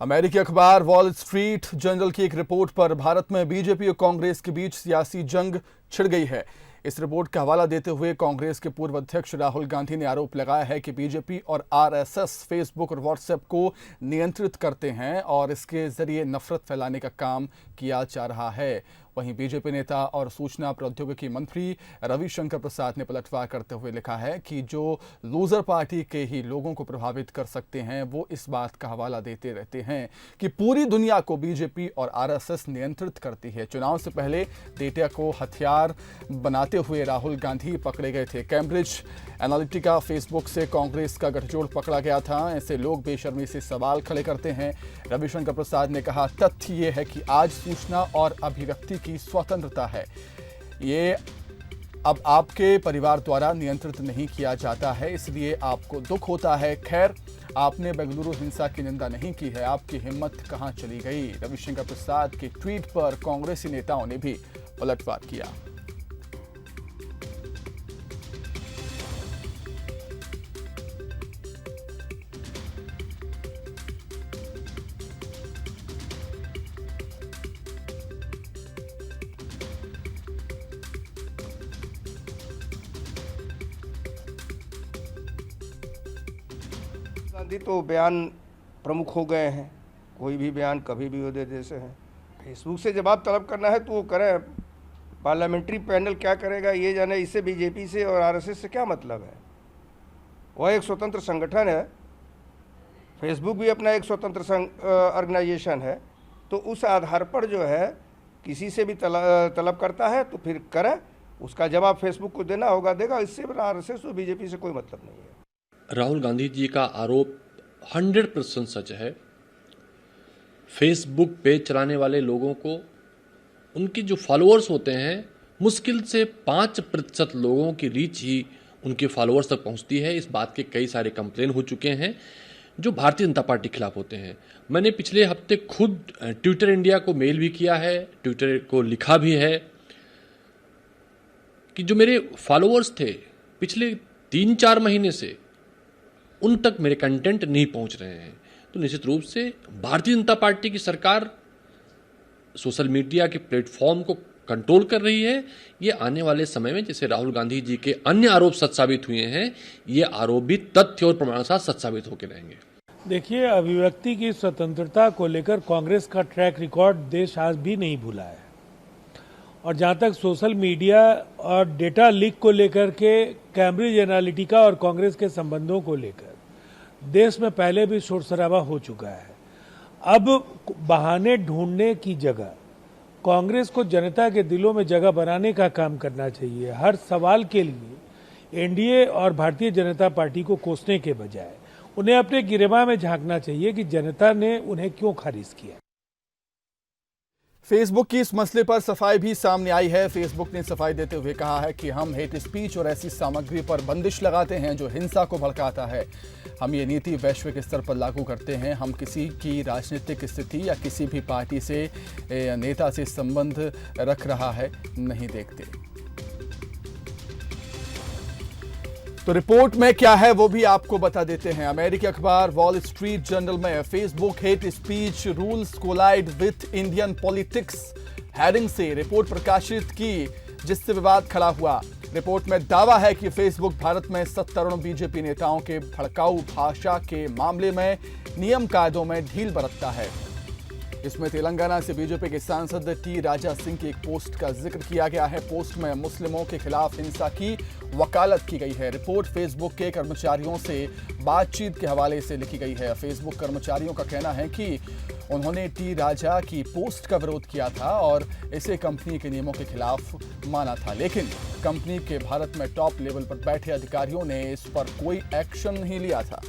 अमेरिकी अखबार Wall Street journal की एक रिपोर्ट पर भारत में बीजेपी और कांग्रेस के बीच सियासी जंग छिड़ गई है। इस रिपोर्ट का हवाला देते हुए कांग्रेस के पूर्व अध्यक्ष राहुल गांधी ने आरोप लगाया है कि बीजेपी और आरएसएस फेसबुक और व्हाट्सएप को नियंत्रित करते हैं और इसके जरिए नफरत फैलाने का काम किया जा रहा है। वहीं बीजेपी नेता और सूचना प्रौद्योगिकी मंत्री रविशंकर प्रसाद ने पलटवार करते हुए लिखा है कि जो लूजर पार्टी के ही लोगों को प्रभावित कर सकते हैं वो इस बात का हवाला देते रहते हैं कि पूरी दुनिया को बीजेपी और आरएसएस नियंत्रित करती है। चुनाव से पहले डेटा को हथियार बनाते हुए राहुल गांधी पकड़े गए थे। कैम्ब्रिज एनालिटिका फेसबुक से कांग्रेस का गठजोड़ पकड़ा गया था। ऐसे लोग बेशर्मी से सवाल खड़े करते हैं। रविशंकर प्रसाद ने कहा, तथ्य ये है कि आज सूचना और अभिव्यक्ति की स्वतंत्रता है। ये अब आपके परिवार द्वारा नियंत्रित नहीं किया जाता है, इसलिए आपको दुख होता है। खैर, आपने बेंगलुरु हिंसा की निंदा नहीं की है, आपकी हिम्मत कहां चली गई? रविशंकर प्रसाद के ट्वीट पर कांग्रेसी नेताओं ने भी पलटवार किया। गांधी तो बयान प्रमुख हो गए हैं, कोई भी बयान कभी भी वो दे देते हैं। फेसबुक से जवाब तलब करना है तो वो करें, पार्लियामेंट्री पैनल क्या करेगा ये जाने। इससे बीजेपी से और आरएसएस से क्या मतलब है? वह एक स्वतंत्र संगठन है, फेसबुक भी अपना एक स्वतंत्र ऑर्गेनाइजेशन है। तो उस आधार पर जो है किसी से भी तलब करता है तो फिर करे, उसका जवाब फेसबुक को देना होगा, देगा। इससे आरएसएस और बीजेपी से कोई मतलब नहीं है। राहुल गांधी जी का आरोप 100% सच है। फेसबुक पेज चलाने वाले लोगों को उनकी जो फॉलोअर्स होते हैं, मुश्किल से 5% लोगों की रीच ही उनके फॉलोअर्स तक पहुंचती है। इस बात के कई सारे कंप्लेन हो चुके हैं जो भारतीय जनता पार्टी के खिलाफ होते हैं। मैंने पिछले हफ्ते खुद ट्विटर इंडिया को मेल भी किया है, ट्विटर को लिखा भी है कि जो मेरे फॉलोअर्स थे पिछले 3-4 महीने से उन तक मेरे कंटेंट नहीं पहुंच रहे हैं। तो निश्चित रूप से भारतीय जनता पार्टी की सरकार सोशल मीडिया के प्लेटफॉर्म को कंट्रोल कर रही है। ये आने वाले समय में जैसे राहुल गांधी जी के अन्य आरोप सच साबित हुए हैं, ये आरोप भी तथ्य और प्रमाण के साथ सच साबित होकर रहेंगे। देखिए, अभिव्यक्ति की स्वतंत्रता को लेकर कांग्रेस का ट्रैक रिकॉर्ड देश आज भी नहीं भूला है। और जहां तक सोशल मीडिया और डेटा लीक को लेकर के कैम्ब्रिज एनालिटिका और कांग्रेस के संबंधों को लेकर देश में पहले भी शोर शराबा हो चुका है। अब बहाने ढूंढने की जगह कांग्रेस को जनता के दिलों में जगह बनाने का काम करना चाहिए। हर सवाल के लिए एनडीए और भारतीय जनता पार्टी को कोसने के बजाय उन्हें अपने गिरेबान में झांकना चाहिए कि जनता ने उन्हें क्यों खारिज किया। फेसबुक की इस मसले पर सफाई भी सामने आई है। फेसबुक ने सफाई देते हुए कहा है कि हम हेट स्पीच और ऐसी सामग्री पर बंदिश लगाते हैं जो हिंसा को भड़काता है। हम ये नीति वैश्विक स्तर पर लागू करते हैं। हम किसी की राजनीतिक स्थिति या किसी भी पार्टी से नेता से संबंध रख रहा है नहीं देखते। तो रिपोर्ट में क्या है वो भी आपको बता देते हैं। अमेरिकी अखबार वॉल स्ट्रीट जर्नल में Facebook hate speech rules collide with Indian politics heading से रिपोर्ट प्रकाशित की, जिससे विवाद खड़ा हुआ। रिपोर्ट में दावा है कि फेसबुक भारत में सत्तारूढ़ बीजेपी नेताओं के भड़काऊ भाषा के मामले में नियम कायदों में ढील बरतता है। इसमें तेलंगाना से बीजेपी के सांसद टी राजा सिंह की एक पोस्ट का जिक्र किया गया है। पोस्ट में मुस्लिमों के खिलाफ हिंसा की वकालत की गई है। रिपोर्ट फेसबुक के कर्मचारियों से बातचीत के हवाले से लिखी गई है। फेसबुक कर्मचारियों का कहना है कि उन्होंने टी राजा की पोस्ट का विरोध किया था और इसे कंपनी के नियमों के खिलाफ माना था, लेकिन कंपनी के भारत में टॉप लेवल पर बैठे अधिकारियों ने इस पर कोई एक्शन नहीं लिया था।